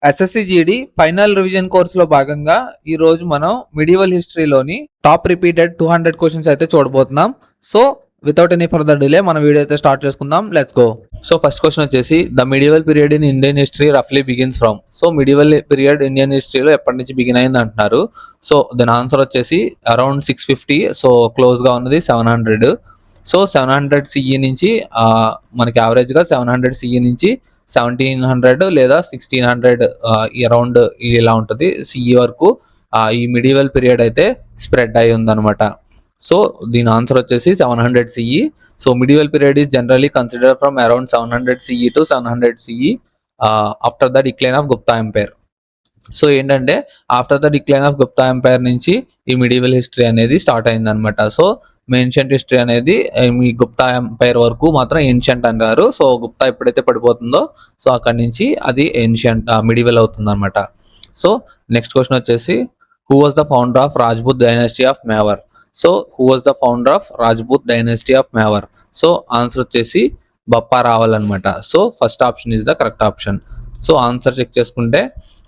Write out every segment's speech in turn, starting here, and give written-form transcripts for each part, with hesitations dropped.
SSC GD final revision కోర్సులో భాగంగా ఈ రోజు మనం మిడివల్ హిస్టరీలోని టాప్ రిపీటెడ్ 200 క్వశ్చన్స్ అయితే చూడబోతున్నాం. So without any further delay మన వీడియో అయితే స్టార్ట్ చేసుకుందాం. Let's go. So first question వచ్చేసి the medieval period in Indian history రఫ్లీ begins from. So medieval period Indian హిస్టరీలో ఎప్పటి నుంచి బిగిన్ అయింది అంటున్నారు. సో దాని ఆన్సర్ వచ్చేసి అరౌండ్ 650. సో క్లోజ్ గా ఉన్నది 700. సో 700 సిఈ నుంచి మనకి యావరేజ్గా 700 సిఈ నుంచి 1700 లేదా 1600 అరౌండ్ ఇలా ఉంటుంది సిఈ వరకు ఈ మిడివల్ పీరియడ్ అయితే స్ప్రెడ్ అయి ఉందన్నమాట. సో దీని ఆన్సర్ వచ్చేసి 700 CE. So medieval period is generally consider from around 700 CE to 700 CE after the decline of Gupta empire. So ఏంటంటే after the decline of Gupta empire నుంచి ఈ మిడివల్ హిస్టరీ అనేది స్టార్ట్ అయింది అనమాట. సో ఏన్షియంట్ హిస్టరీ అనేది మీ Gupta umpire వరకు మాత్రం ఏన్షియంట్ అంటారు. సో గుప్తా ఎప్పుడైతే పడిపోతుందో సో అక్కడి నుంచి అది ఏన్షియంట్ మిడివల్ అవుతుంది అనమాట. సో నెక్స్ట్ క్వశ్చన్ వచ్చేసి who was the founder of Rajput dynasty of Mewar. So who was the founder of Rajput dynasty of Mewar. So answer వచ్చేసి బప్పా రావల్ అనమాట. So first option is the correct option. So answer check చేసుకుంటే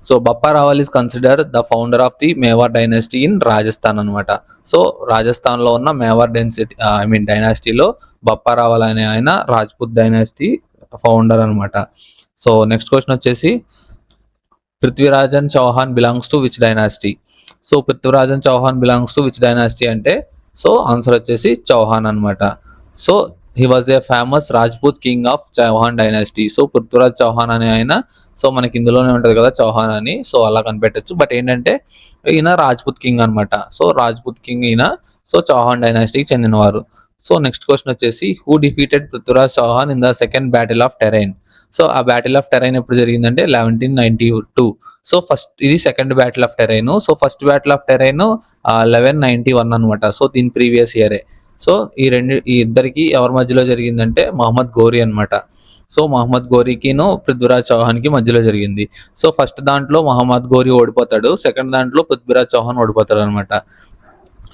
so Bappa Rawal is consider the founder of the Mewar dynasty in Rajasthan అనమాట. So రాజస్థాన్లో ఉన్న మేవార్ డైనాసిటీలో బప్పా రావల్ అనే ఆయన Rajput dynasty founder అనమాట. So next question వచ్చేసి Prithviraj Chauhan belongs to which dynasty. So Prithviraj Chauhan belongs to which dynasty అంటే so answer వచ్చేసి చౌహాన్ అనమాట. So he was a famous Rajput king of Chauhan dynasty. So Prithviraj Chauhan అనే ఆయన సో మనకి ఇందులోనే ఉంటుంది కదా చౌహాన్ అని, సో అలా కనిపెట్టచ్చు. బట్ ఏంటంటే ఈయన రాజ్పూత్ కింగ్ అనమాట. సో రాజ్పూత్ కింగ్ ఈయన సో చౌహాన్ డైనాసిటీకి చెందినవారు. సో నెక్స్ట్ క్వశ్చన్ వచ్చేసి who defeated Prithviraj Chauhan in the second battle of Tarain. So ఆ బ్యాటిల్ ఆఫ్ టెరైన్ ఎప్పుడు జరిగిందంటే 1192. సో ఫస్ట్ ఇది second battle of Tarain. So first battle of Tarain 1191 అనమాట. సో దీని ప్రీవియస్ ఇయరే. సో ఈ ఇద్దరికి ఎవరి మధ్యలో జరిగిందంటే మహమ్మద్ గోరీ అనమాట. సో మహమ్మద్ గోరీకిను పృథ్వీరాజ్ చౌహాన్కి మధ్యలో జరిగింది. సో ఫస్ట్ దాంట్లో మహమ్మద్ గోరీ ఓడిపోతాడు, సెకండ్ దాంట్లో పృథ్వీరాజ్ చౌహాన్ ఓడిపోతాడు అనమాట.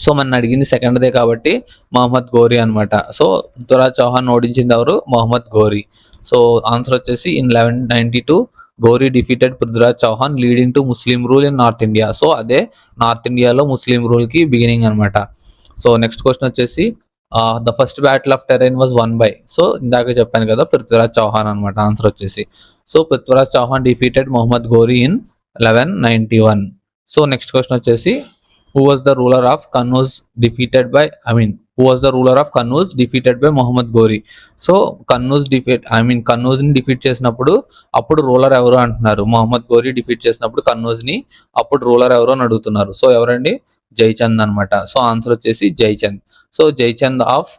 సో మన అడిగింది సెకండ్దే కాబట్టి మహమ్మద్ గోరీ అనమాట. సో పృథ్వీరాజ్ చౌహాన్ ఓడించింది ఎవరు? మహమ్మద్ గోరీ. సో ఆన్సర్ వచ్చేసి in 1192 Ghori defeated Prithviraj Chauhan leading to Muslim rule in north India. So అదే నార్త్ ఇండియాలో ముస్లిం రూల్కి బిగినింగ్ అనమాట. సో నెక్స్ట్ క్వశ్చన్ వచ్చేసి the first battle of Tarain was won by. So ఇందాక చెప్పాను కదా పృథ్వీరాజ్ చౌహాన్ అనమాట ఆన్సర్ వచ్చేసి. So Prithviraj Chauhan defeated Mohammed Ghori in 1191. So next question వచ్చేసి who was the ruler of Kannauj defeated by Mohammad Ghori. So కన్నూజ్ని డిఫీట్ చేసినప్పుడు అప్పుడు రూలర్ ఎవరు అంటున్నారు. మొహమ్మద్ గోరీ డిఫీట్ చేసినప్పుడు కన్నూజ్ని అప్పుడు రూలర్ ఎవరు అని అడుగుతున్నారు. సో ఎవరండి? జైచంద్ అనమాట. సో ఆన్సర్ వచ్చేసి Jaichand. So Jaichand of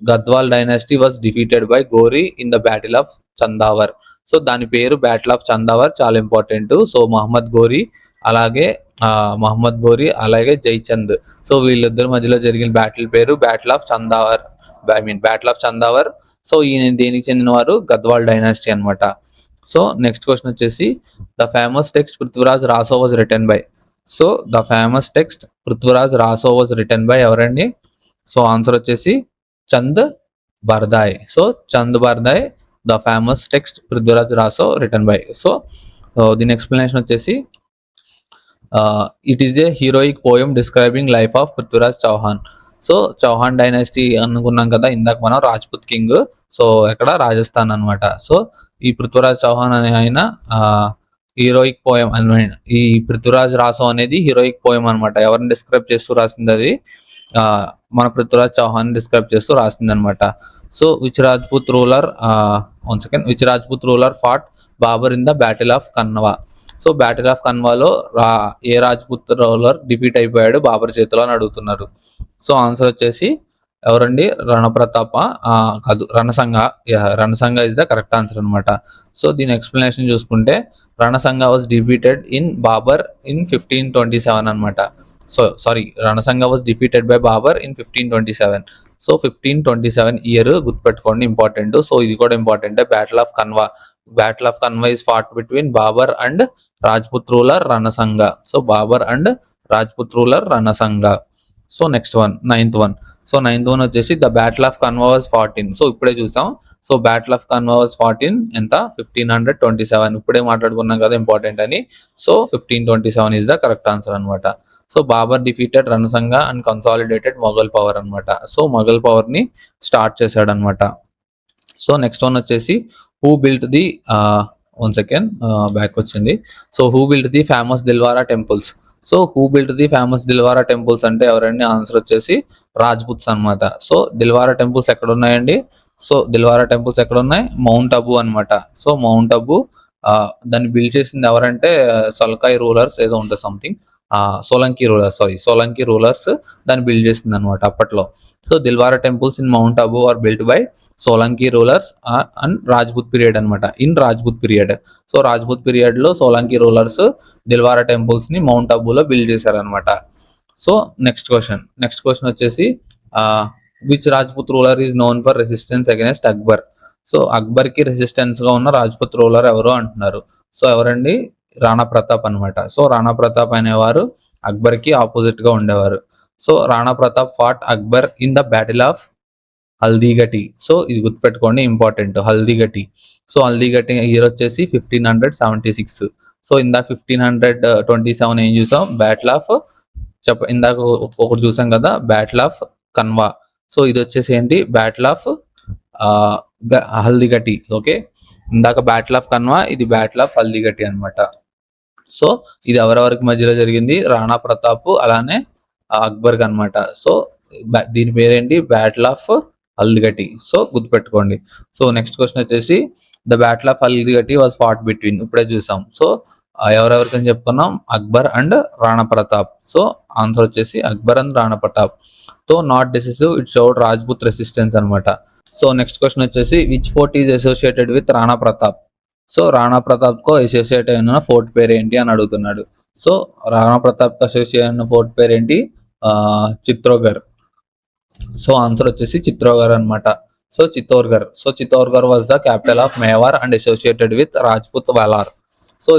Gahadwal dynasty was defeated by Ghori in the battle of Chandawar. So దాని పేరు బ్యాటిల్ ఆఫ్ చందావర్, చాలా ఇంపార్టెంట్. సో మహమ్మద్ గోరీ అలాగే జైచంద్. సో వీళ్ళిద్దరి మధ్యలో జరిగిన బ్యాటిల్ పేరు బ్యాటిల్ ఆఫ్ చందావర్. సో ఈయన దేనికి చెందిన వారు? గద్వాల్ డైనాసిటీ అనమాట. సో నెక్స్ట్ క్వశ్చన్ వచ్చేసి the famous text Prithviraj Raso was written by. So the famous text Prithviraj Raso was written by ఎవరండి? సో ఆన్సర్ వచ్చేసి Chand Bardai. So Chand Bardai the famous text Prithviraj Raso written by. So దీని ఎక్స్ప్లెనేషన్ వచ్చేసి it is a heroic poem describing life of Prithviraj Chauhan. So Chauhan dynasty అనుకున్నాం కదా ఇందాక మనం, Rajput king. So ఎక్కడ? రాజస్థాన్ అనమాట. సో ఈ పృథ్వీరాజ్ చౌహాన్ అనే ఆయన హీరోయిక్ పోయం అనమాట. ఈ పృథ్వీరాజ్ రాసో అనేది హీరోయిక్ పోయం అనమాట. ఎవరిని డిస్క్రైబ్ చేస్తూ రాసింది అది? మన పృథ్వీరాజ్ చౌహాన్ డిస్క్రైబ్ చేస్తూ రాసింది అనమాట. So which Rajput ruler fought Babur in the battle of Khanwa. So battle of కన్వాలో ఏ రాజ్పుత్ రూలర్ డిఫీట్ అయిపోయాడు బాబర్ చేతిలో అని అడుగుతున్నారు. సో ఆన్సర్ వచ్చేసి ఎవరండి? రణప్రతాప కాదు, Rana Sanga is the correct answer అనమాట. సో దీని ఎక్స్ప్లెనేషన్ చూసుకుంటే Rana Sanga was defeated in Babur in 1527 అనమాట. Rana Sanga was defeated by Babur in 1527. So 1527 year గుర్తుపెట్టుకోండి, ఇంపార్టెంట్. సో ఇది కూడా important. Battle of Khanwa is fought between Babur and Rajput ruler Rana Sanga. So Babur and Rajput ruler Rana Sanga. So next one, ninth one. So ninth one వచ్చేసి the battle of Khanwa was 14. So ఇప్పుడే చూసాం. So battle of Khanwa was 14 ఎంత 1527. ఇప్పుడే మాట్లాడుకున్నాం కదా ఇంపార్టెంట్ అని. So 1527 is the correct answer అనమాట. So Babur defeated Rana Sanga and consolidated Mughal power అనమాట. సో మొఘల్ పవర్ ని స్టార్ట్ చేశాడు అనమాట. సో నెక్స్ట్ వన్ వచ్చేసి who built the one second back వచ్చింది. So who built the famous Dilwara temples. So who built the famous Dilwara temples అంటే ఎవరండి? Answer వచ్చేసి రాజ్పుత్స్ అనమాట. సో దిల్వారా టెంపుల్స్ ఎక్కడ ఉన్నాయండి? సో దిల్వారా టెంపుల్స్ ఎక్కడ ఉన్నాయి? మౌంట్ అబు అనమాట. సో మౌంట్ అబు దాన్ని బిల్డ్ చేసింది ఎవరంటే సల్కాయ్ రూలర్స్ ఏదో ఉంటుంది సంథింగ్, సోలంకి రూలర్స్ దాన్ని బిల్డ్ చేసింది అనమాట అప్పట్లో. So Dilwara temples in mount Abu are built by Solanki rulers and Rajput period అనమాట. In Rajput period. So Rajput period లో సోలంకి రూలర్స్ దిల్వారా టెంపుల్స్ ని మౌంట్ అబులో బిల్డ్ చేశారనమాట. సో నెక్స్ట్ క్వశ్చన్ వచ్చేసి which Rajput ruler is known for resistance against Akbar. So Akbar కి రెసిస్టెన్స్ గా ఉన్న రాజ్పుత్ రూలర్ ఎవరు అంటున్నారు. సో ఎవరండి? రాణా ప్రతాప్ అనమాట. సో రాణా ప్రతాప్ అనేవారు అక్బర్ కి ఆపోజిట్ గా ఉండేవారు. So Rana Pratap fought Akbar in the battle of Haldighati. So ఇది గుర్తుపెట్టుకోండి, important. Haldighati. So Haldighati year వచ్చేసి 1576. సో ఇందాక 1527 ఏం చూసాం? బ్యాటిల్ ఆఫ్ ఇందాక ఒకటి చూసాం కదా, బ్యాటిల్ ఆఫ్ కన్వా. సో ఇది వచ్చేసి ఏంటి? Battle of Haldighati. ఓకే, ఇందాక బ్యాటిల్ ఆఫ్ కన్వా, ఇది బ్యాటిల్ ఆఫ్ హల్దీఘటి అనమాట. సో ఇది ఎవరెవరికి మధ్యలో జరిగింది? రాణా ప్రతాప్ అలానే అక్బర్ అనమాట. సో దీని పేరేంటి? Battle of Haldighati. సో గుర్తుపెట్టుకోండి. సో నెక్స్ట్ క్వశ్చన్ వచ్చేసి the battle of Haldighati was fought between. ఇప్పుడే చూసాం. సో ఎవరెవరికని చెప్పుకున్నాం? Akbar and Rana Pratap. So answer వచ్చేసి Akbar and Rana Pratap. So not decisive, it showed Rajput resistance అనమాట. సో నెక్స్ట్ క్వశ్చన్ వచ్చేసి which fort is associated with Rana Pratap. So Rana Pratap కో అసోసియేట్ అయిన ఫోర్ట్ పేరు ఏంటి అని అడుగుతున్నాడు. సో రాణా ప్రతాప్ కు అసోసియేట్ అయిన ఫోర్ట్ పేరు ఏంటి? చిత్తోర్గఢ్. సో ఆన్సర్ వచ్చేసి చిత్తోర్గఢ్ అనమాట. So Chittorgarh was the capital of Mewar and associated with Rajput valour. So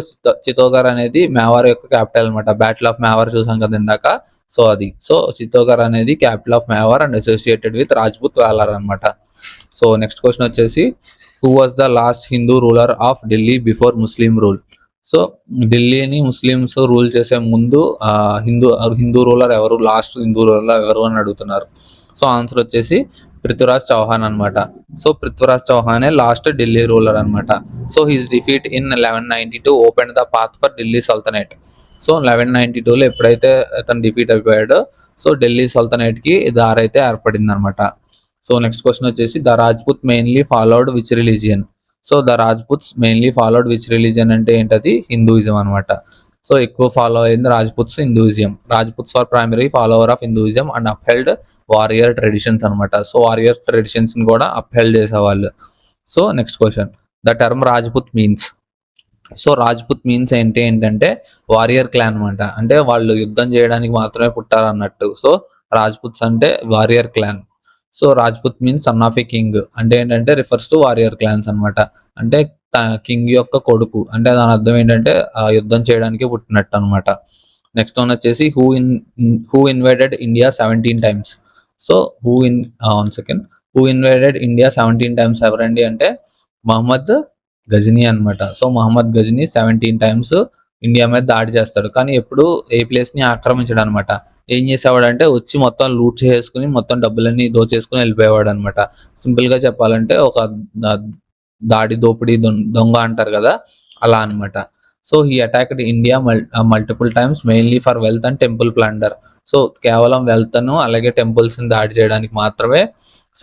Chittorgarh అనేది మేవార్ యొక్క క్యాపిటల్ అనమాట. బ్యాటిల్ ఆఫ్ మేవార్ చూసాం కదా ఇందాక. సో అది. సో చిత్తోర్గఢ్ అనేది capital of Mewar and associated with Rajput valour అనమాట. సో నెక్స్ట్ క్వశ్చన్ వచ్చేసి who was the last Hindu ruler of Delhi before Muslim rule. So ఢిల్లీని ముస్లిమ్స్ రూల్ చేసే ముందు హిందూ రూలర్ ఎవరు? లాస్ట్ హిందూ రూలర్ ఎవరు అని అడుగుతున్నారు. సో ఆన్సర్ వచ్చేసి పృథ్వీరాజ్ చౌహాన్ అనమాట. సో పృథ్వీరాజ్ చౌహానే లాస్ట్ ఢిల్లీ రూలర్ అనమాట. So his defeat in 1192 open the path for Delhi sultanate. So 1192లో ఎప్పుడైతే అతను డిఫీట్ అయిపోయాడో సో ఢిల్లీ సల్తనేట్ కి దారైతే ఏర్పడింది అనమాట. సో నెక్స్ట్ క్వశ్చన్ వచ్చేసి the Rajput mainly followed which religion. So the Rajputs mainly followed which religion అంటే ఏంటది? హిందూయిజం అనమాట. సో ఎక్కువ ఫాలో అయింది Rajputs Hinduism. Rajputs are primary follower of Hinduism and upheld warrior traditions అనమాట. సో వారియర్ ట్రెడిషన్స్ ని కూడా అప్హెల్డ్ చేసేవాళ్ళు. So next question the term Rajput means. So Rajput means ఏంటంటే వారియర్ క్లాన్ అనమాట. అంటే వాళ్ళు యుద్ధం చేయడానికి మాత్రమే పుట్టారు అన్నట్టు. సో రాజ్పుత్స్ అంటే warrior clan. So Rajput means son of a king అంటే ఏంటంటే రిఫర్స్ టు వారియర్ క్లాన్స్ అనమాట. అంటే కింగ్ యొక్క కొడుకు అంటే దాని అర్థం ఏంటంటే యుద్ధం చేయడానికి పుట్టినట్టు అనమాట. నెక్స్ట్ వన్ వచ్చేసి who invaded India 17 times. So who invaded India 17 times ఎవరండి అంటే మహమ్మద్ గజనీ అనమాట. So Mohammad Ghazni 17 times India మీద దాడి చేస్తాడు. కానీ ఎప్పుడు ఏ ప్లేస్ ని ఆక్రమించడు అనమాట. ఏం చేసేవాడు అంటే వచ్చి మొత్తం లూట్ చేసుకుని మొత్తం డబ్బులన్నీ దోచేసుకుని వెళ్ళిపోయేవాడు అనమాట. సింపుల్ గా చెప్పాలంటే ఒక దాడి దోపిడీ దొంగ అంటారు కదా, అలా అనమాట. So he attacked India multiple times mainly for wealth and temple plunder. So కేవలం వెల్త్ ను అలాగే టెంపుల్స్ ని దాడి చేయడానికి మాత్రమే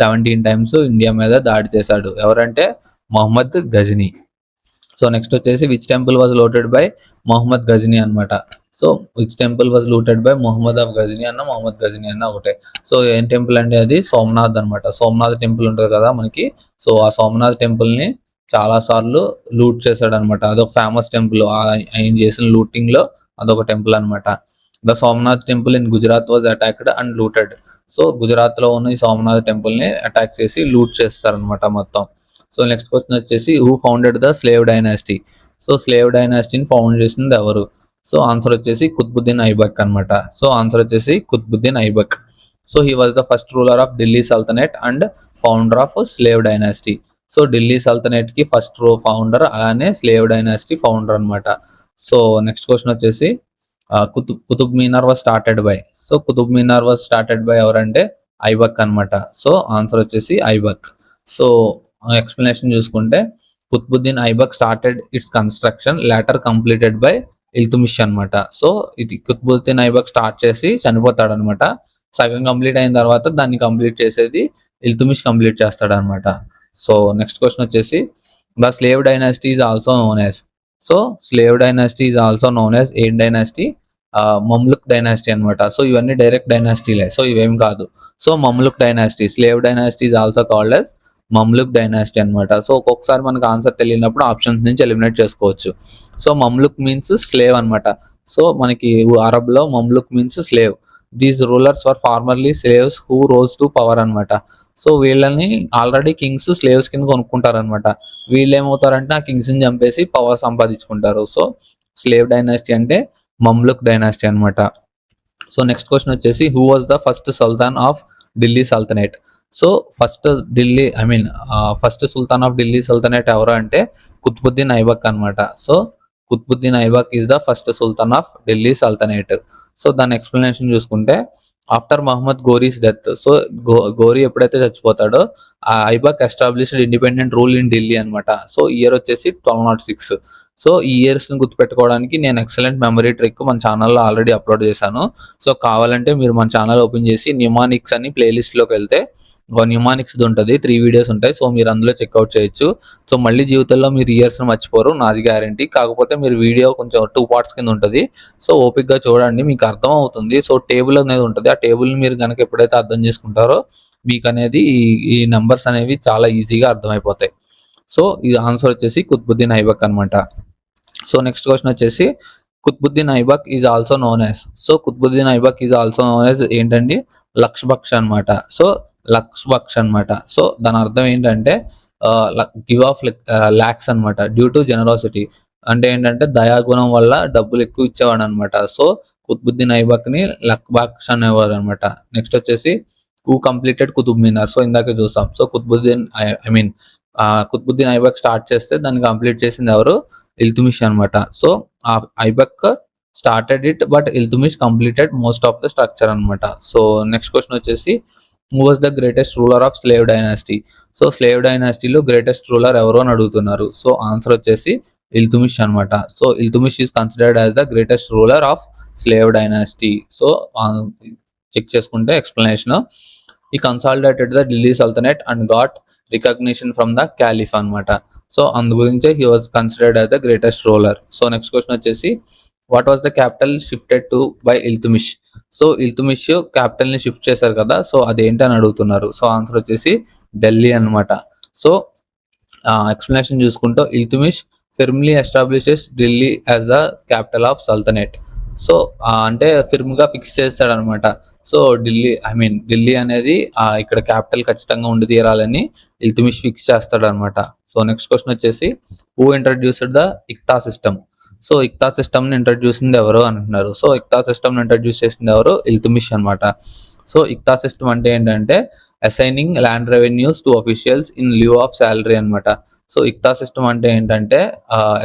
17 టైమ్స్ ఇండియా మీద దాడి చేశాడు. ఎవరంటే మొహమ్మద్ గజనీ. సో నెక్స్ట్ వచ్చేసి which temple was looted by Mohammad Ghazni అనమాట. So which temple was looted by Mohammad Ghazni అన్న ఒకటే. సో ఏం టెంపుల్ అంటే అది సోమనాథ్ అనమాట. సోమనాథ్ టెంపుల్ ఉంటుంది కదా మనకి. సో ఆ సోమనాథ్ టెంపుల్ ని చాలా సార్లు లూట్ చేశాడు అనమాట. అదొక ఫేమస్ టెంపుల్. ఆయన చేసిన లూటింగ్ లో అదొక టెంపుల్ అనమాట. The Somnath temple in Gujarat was attacked and looted. So Gujarat లో ఉన్న ఈ సోమనాథ్ టెంపుల్ ని అటాక్ చేసి లూట్ చేస్తారనమాట మొత్తం. సో నెక్స్ట్ క్వశ్చన్ వచ్చేసి who founded the slave dynasty. So slave డైనాసిటీని ఫౌండ్ చేసింది ఎవరు? సో ఆన్సర్ వచ్చేసి కుతుబుద్దీన్ ఐబక్ అనమాట. సో ఆన్సర్ వచ్చేసి Qutbuddin Aibak. So he was the first ruler of Delhi sultanate and founder of slave dynasty. So Delhi sultanate కి ఫస్ట్ ఫౌండర్, అలానే slave dynasty founder అనమాట. So next question వచ్చేసి Qutub Minar was started by. So Qutub Minar was started by ఎవరంటే ఐబక్ అనమాట. So answer వచ్చేసి Aibak. So explanation చూసుకుంటే Qutubuddin Aibak started its construction later completed by Iltutmish అనమాట. So ఇది కుతుబుద్దీన్ ఐబక్ స్టార్ట్ చేసి చనిపోతాడు అనమాట. సగం కంప్లీట్ అయిన తర్వాత దాన్ని కంప్లీట్ చేసేది ఇల్తుమిష్ కంప్లీట్ చేస్తాడు అనమాట. సో నెక్స్ట్ క్వశ్చన్ వచ్చేసి the slave dynasty is also known as. So slave dynasty is also known as ఏం డైనాసిటీ? మమ్లుక్ డైనాసిటీ అనమాట. సో ఇవన్నీ డైరెక్ట్ డైనాసిటీలే, సో ఇవేం కాదు. So Mamluk dynasty, slave dynasty is also called as Mamluk dynasty అనమాట. So ఒక్కొక్కసారి మనకు answer తెలియనప్పుడు options నుంచి ఎలిమినేట్ చేసుకోవచ్చు. సో మమ్లుక్ మీన్స్ స్లేవ్ అనమాట. సో మనకి అరబ్ లో Mamluk means slave. These rulers were formerly slaves who rose to power అనమాట. సో వీళ్ళని ఆల్రెడీ కింగ్స్ స్లేవ్స్ కింద కొనుక్కుంటారు అనమాట. వీళ్ళు ఏమవుతారంటే ఆ కింగ్స్ ని చంపేసి పవర్ సంపాదించుకుంటారు. సో స్లేవ్ డైనాసిటీ అంటే మమ్లుక్ డైనాసిటీ అనమాట. సో నెక్స్ట్ క్వశ్చన్ వచ్చేసి who was the first sultan of Delhi sultanate. So first sultan of Delhi sultanate ఎవరు అంటే కుతుబుద్దీన్ ఐబక్ అనమాట. So Qutbuddin Aibak is the first sultan of Delhi sultanate. So దాని ఎక్స్ప్లెనేషన్ చూసుకుంటే after Mohammad Ghori's death, so Ghori ఎప్పుడైతే చచ్చిపోతాడో Aibak established independent rule in Delhi అనమాట. So year వచ్చేసి 1206. సో ఈ ఇయర్స్ ని గుర్తుపెట్టుకోవడానికి నేను ఎక్సలెంట్ మెమరీ ట్రిక్ మన ఛానల్లో ఆల్రెడీ అప్లోడ్ చేశాను. సో కావాలంటే మీరు మన ఛానల్ ఓపెన్ చేసి న్యూమానిక్స్ అని ప్లేలిస్ట్ లోకి వెళ్తే న్యూమానిక్స్ ఉంటుంది, 3 వీడియోస్ ఉంటాయి. సో మీరు అందులో చెక్అవుట్ చేయొచ్చు. సో మళ్ళీ జీవితంలో మీరు ఇయర్స్ ని మర్చిపోరు, నాది గ్యారంటీ. కాకపోతే మీరు వీడియో కొంచెం 2 పార్ట్స్ కింద ఉంటుంది. సో ఓపిక్ గా చూడండి, మీకు అర్థం అవుతుంది. సో టేబుల్ అనేది ఉంటుంది, ఆ టేబుల్ మీరు కనుక ఎప్పుడైతే అర్థం చేసుకుంటారో మీకు అనేది ఈ నెంబర్స్ అనేవి చాలా ఈజీగా అర్థమైపోతాయి. సో ఇది ఆన్సర్ వచ్చేసి కుతుబుద్దీన్ ఐబక్ అనమాట. సో నెక్స్ట్ క్వశ్చన్ వచ్చేసి Qutbuddin Aibak is also known as. So Qutbuddin Aibak is also known as ఏంటండి? లక్షబక్ష్ అనమాట. సో లక్షబక్ష్ అనమాట. సో దాని అర్థం ఏంటంటే గివ్ ఆఫ్ లాక్స్ అనమాట, డ్యూ టు జనరాసిటీ. అంటే ఏంటంటే దయాగుణం వల్ల డబ్బులు ఎక్కువ ఇచ్చేవాడు అనమాట. సో కుతుబుద్దీన్ ఐబక్ ని లక్బక్ష్ అనేవారు అనమాట. నెక్స్ట్ వచ్చేసి who completed Qutub Minar. So ఇందాక చూసాం. సో కుతుబుద్దీన్ ఐబక్ స్టార్ట్ చేస్తే దాన్ని కంప్లీట్ చేసింది ఎవరు? ఇల్తుమిష్ అనమాట. So Aibak started it but Iltutmish completed most of the structure అనమాట. సో నెక్స్ట్ క్వశ్చన్ వచ్చేసి who was the greatest ruler of slave dynasty. So slave డైనాసిటీలో గ్రేటెస్ట్ రూలర్ ఎవరు అని అడుగుతున్నారు. సో ఆన్సర్ వచ్చేసి ఇల్తుమిష్ అనమాట. So Iltutmish is considered as the greatest ruler of slave dynasty. So check చేసుకుంటే explanation, he consolidated the Delhi sultanate and got recognition from the caliph అనమాట. So అందు గురించే he was considered as the greatest ruler. So next question వచ్చేసి what was the capital shifted to by Iltutmish. So Iltutmish capital ని shift చేశారు కదా, so అదేంటి అని అడుగుతున్నారు. సో ఆన్సర్ వచ్చేసి ఢిల్లీ అనమాట. సో ఎక్స్ప్లెనేషన్ చూసుకుంటూ Iltutmish firmly establishes Delhi as the capital of sultanate. So అంటే ఫిర్మ్ గా ఫిక్స్ చేస్తాడు అనమాట. సో ఢిల్లీ అనేది ఇక్కడ క్యాపిటల్ ఖచ్చితంగా ఉండి తీరాలని ఇల్తుమిష్ ఫిక్స్ చేస్తాడు అనమాట. సో నెక్స్ట్ క్వశ్చన్ వచ్చేసి who introduced the iqta system. So iqta system ని ఇంట్రడ్యూస్ చేసింది ఎవరు అంటున్నారు. సో ఇక్తా సిస్టమ్ ని ఇంట్రడ్యూస్ చేసింది ఎవరు? ఇల్తుమిష్ అనమాట. సో ఇక్తా సిస్టమ్ అంటే ఏంటంటే assigning land revenues to officials in lieu of salary అనమాట. సో ఇక్తా సిస్టమ్ అంటే ఏంటంటే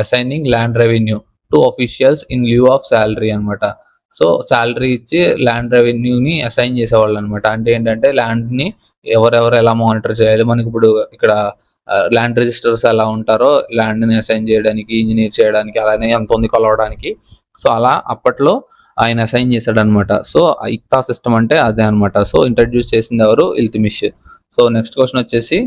assigning land revenue to officials in lieu of salary అనమాట. సో శాలరీ ఇచ్చి ల్యాండ్ రెవెన్యూని అసైన్ చేసేవాళ్ళు అనమాట. అంటే ఏంటంటే ల్యాండ్ ని ఎవరెవరు ఎలా మానిటర్ చేయాలి, మనకి ఇప్పుడు ఇక్కడ ల్యాండ్ రిజిస్టర్స్ ఎలా ఉంటారో ల్యాండ్ ని అసైన్ చేయడానికి, ఇంజనీర్ చేయడానికి, అలానే ఎంత ఉంది కొలవడానికి. సో అలా అప్పట్లో ఆయన అసైన్ చేశాడు అనమాట. సో ఇక్తా సిస్టమ్ అంటే అదే అనమాట. సో ఇంట్రడ్యూస్ చేసింది ఎవరు? ఇల్తుమిష్. సో నెక్స్ట్ క్వశ్చన్ వచ్చేసి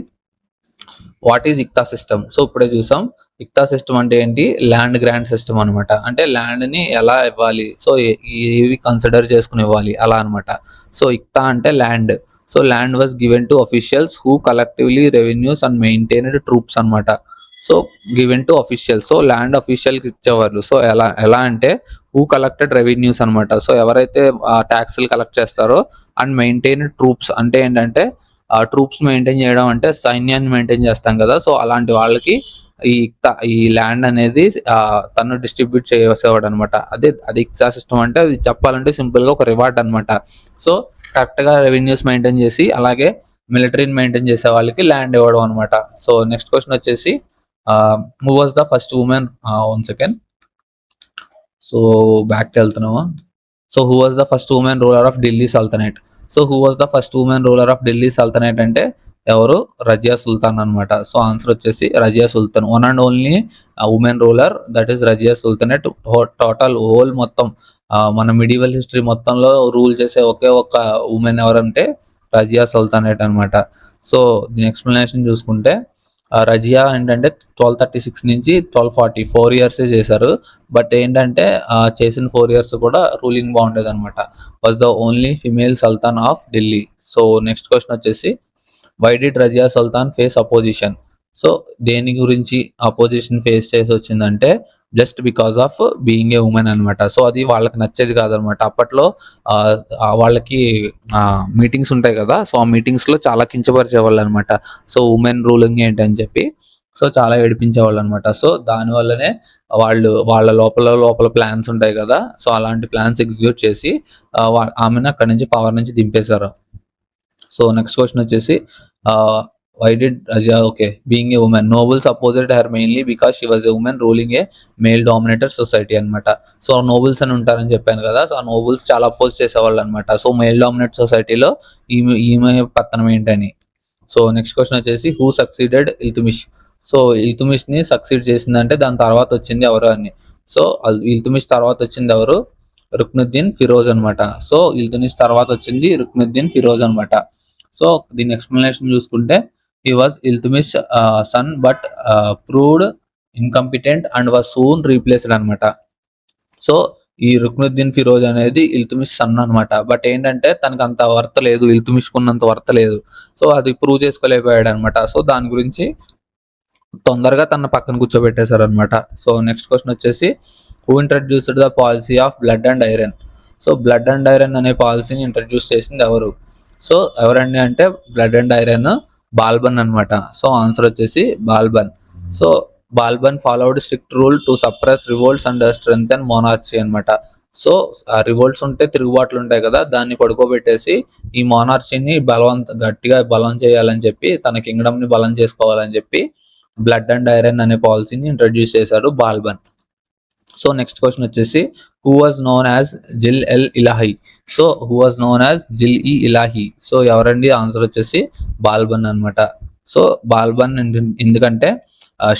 వాట్ ఈజ్ ఇక్తా సిస్టమ్. సో ఇప్పుడే చూసాం. ఇక్తా సిస్టమ్ అంటే ఏంటి? ల్యాండ్ గ్రాంట్ సిస్టమ్ అనమాట. అంటే ల్యాండ్ ని ఎలా ఇవ్వాలి, సో ఏవి కన్సిడర్ చేసుకుని ఇవ్వాలి అలా అనమాట. సో ఇక్తా అంటే land. So land was given to officials who collectively revenues and maintained troops అనమాట. So given to officials, so land అఫీషియల్కి ఇచ్చేవాళ్ళు. సో ఎలా అంటే హూ కలెక్టెడ్ రెవెన్యూస్ అనమాట. సో ఎవరైతే ట్యాక్స్లు కలెక్ట్ చేస్తారో అండ్ మెయింటైన్డ్ ట్రూప్స్ అంటే ఏంటంటే ట్రూప్స్ మెయింటైన్ చేయడం అంటే సైన్యాన్ని మెయింటైన్ చేస్తాం కదా, సో అలాంటి వాళ్ళకి ఈ ల్యాండ్ అనేది తను డిస్ట్రిబ్యూట్ చేసేవాడు అనమాట. అది ఇక్సా సిస్టమ్ అంటే అది చెప్పాలంటే సింపుల్ గా ఒక రివార్డ్ అనమాట. సో కరెక్ట్ గా రెవెన్యూస్ మెయింటైన్ చేసి అలాగే మిలిటరీని మెయింటైన్ చేసే వాళ్ళకి ల్యాండ్ ఇవ్వడం అనమాట. సో నెక్స్ట్ క్వశ్చన్ వచ్చేసి who was the first women, 1 second. So back వెళ్తున్నావా. So who was the first women ruler of Delhi sultanate. So who was the first women ruler of Delhi sultanate అంటే ఎవరు? రజియా సుల్తాన్ అనమాట. So answer వచ్చేసి Razia Sultan. One and only women ruler, that is Razia sultanate. Total whole మొత్తం మన medieval history మొత్తంలో rule చేసే ఒకే ఒక women ఎవరంటే రజియా సుల్తానేట్ అనమాట. సో దీని ఎక్స్ప్లెనేషన్ చూసుకుంటే రజియా ఏంటంటే 1236 నుంచి 1240 4 years చేశారు. బట్ ఏంటంటే చేసిన 4 years కూడా రూలింగ్ బాగుండేది అనమాట. Was the only female sultan of Delhi. So next question వచ్చేసి why did Razia Sultan face opposition. So దేని గురించి అపోజిషన్ ఫేస్ చేసి వచ్చిందంటే just because of being a women అనమాట. సో అది వాళ్ళకి నచ్చేది కాదనమాట. అప్పట్లో వాళ్ళకి మీటింగ్స్ ఉంటాయి కదా, సో ఆ మీటింగ్స్ లో చాలా కించపరిచేవాళ్ళు అనమాట. సో ఉమెన్ రూలింగ్ ఏంటి అని చెప్పి సో చాలా ఏడిపించేవాళ్ళు అనమాట. సో దానివల్లనే వాళ్ళ లోపల ప్లాన్స్ ఉంటాయి కదా, సో అలాంటి ప్లాన్స్ ఎగ్జిక్యూట్ చేసి ఆమెను అక్కడి నుంచి పవర్ నుంచి దింపేశారు. సో నెక్స్ట్ క్వశ్చన్ వచ్చేసి why did Rajia, okay, being a woman, nobles opposed her mainly because she was a woman ruling a male dominated society అనమాట. సో నోబుల్స్ అని ఉంటారని చెప్పాను కదా, సో ఆ నోబుల్స్ చాలా అపోజ్ చేసేవాళ్ళు అనమాట. సో మేల్ డామినేట్ సొసైటీలో ఈమె పతనం ఏంటని. సో నెక్స్ట్ క్వశ్చన్ వచ్చేసి who succeeded Iltutmish. So Iltutmish ని సక్సీడ్ చేసిందంటే దాని తర్వాత వచ్చింది ఎవరు అని. సో ఇల్తుమిష్ తర్వాత వచ్చింది ఎవరు? రుక్నుద్దీన్ ఫిరోజ్ అనమాట. సో ఇల్తుమిష్ తర్వాత వచ్చింది రుక్నుద్దీన్ ఫిరోజ్ అనమాట. సో దీని ఎక్స్ప్లెనేషన్ చూసుకుంటే he was Iltutmish son but proved incompetent and was soon replaced అనమాట. సో ఈ రుక్నుద్దీన్ ఫిరోజ్ అనేది ఇల్తుమిష్ సన్ అనమాట. బట్ ఏంటంటే తనకు అంత వర్త లేదు, ఇల్తుమిష్ కున్నంత వర్త లేదు. సో అది ప్రూవ్ చేసుకోలేకపోయాడు అనమాట. సో దాని గురించి తొందరగా తన పక్కన కూర్చోబెట్టేశారు అనమాట. సో నెక్స్ట్ క్వశ్చన్ వచ్చేసి who introduced the policy of blood and iron. So blood and iron అనే పాలసీని ఇంట్రడ్యూస్ చేసింది ఎవరు? సో ఎవరండి అంటే బ్లడ్ అండ్ ఐరన్ బాల్బన్ అనమాట. సో ఆన్సర్ వచ్చేసి Balban. So Balban followed strict rule to suppress revolts and strengthen monarchy అనమాట. సో రివోల్ట్స్ ఉంటే తిరుగుబాట్లు ఉంటాయి కదా, దాన్ని పడుకోబెట్టేసి ఈ మోనార్చీని గట్టిగా బలం చేయాలని చెప్పి తన కింగ్డమ్ ని బలం చేసుకోవాలని చెప్పి బ్లడ్ అండ్ ఐరన్ అనే పాలసీని ఇంట్రడ్యూస్ చేశాడు బాల్బన్. సో నెక్స్ట్ క్వశ్చన్ వచ్చేసి హూ వాజ్ నోన్ యాజ్ జిల్ L Ilahi. So who was known as జిల్ ఇ ఇలాహి. సో ఎవరండి? ఆన్సర్ వచ్చేసి బాల్బన్ అనమాట. సో బాల్బన్ ఎందుకంటే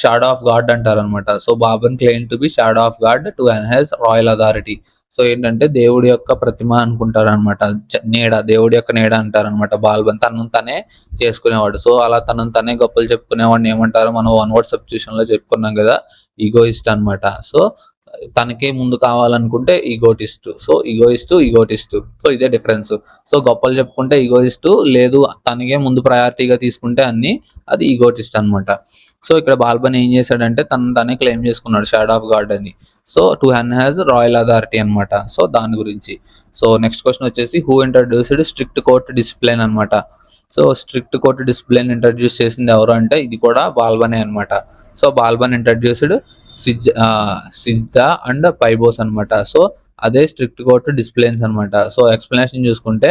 షాడో ఆఫ్ గాడ్ అంటారు అనమాట. So Balban claim to be shadow of God to enhance royal authority. So ఏంటంటే దేవుడి యొక్క ప్రతిమ అనుకుంటారు అనమాట, నీడ, దేవుడి యొక్క నీడ అంటారు అనమాట. బాల్బన్ తనను తనే చేసుకునేవాడు. సో అలా తనను తనే గొప్పలు చెప్పుకునేవాడిని ఏమంటారు? మనం వన్ వర్డ్ సబ్స్టిట్యూషన్ లో చెప్పుకున్నాం కదా, ఈగోయిస్ట్ అనమాట. సో తనకే ముందు కావాలనుకుంటే ఈగోటిస్ట్. సో ఈగోటిస్ట్. సో ఇదే డిఫరెన్స్. సో గొప్పలు చెప్పుకుంటే ఈగోయిస్ట్, లేదు తనకే ముందు ప్రయారిటీగా తీసుకుంటే అన్ని అది ఈగోటిస్ట్ అనమాట. సో ఇక్కడ బాల్బన్ ఏం చేశాడంటే తనే క్లెయిమ్ చేసుకున్నాడు షాడో ఆఫ్ గాడ్ అని. So to enhance royal authority అనమాట. సో దాని గురించి. సో నెక్స్ట్ క్వశ్చన్ వచ్చేసి who introduced strict court discipline అనమాట. So strict court discipline introduce చేసింది ఎవరు అంటే ఇది కూడా బాల్బనే అనమాట. So Balban introduced sijda and paibos అనమాట. సో అదే స్ట్రిక్ట్ కోర్ట్ డిసిప్లిన్స్ అనమాట. సో ఎక్స్ప్లెనేషన్ చూసుకుంటే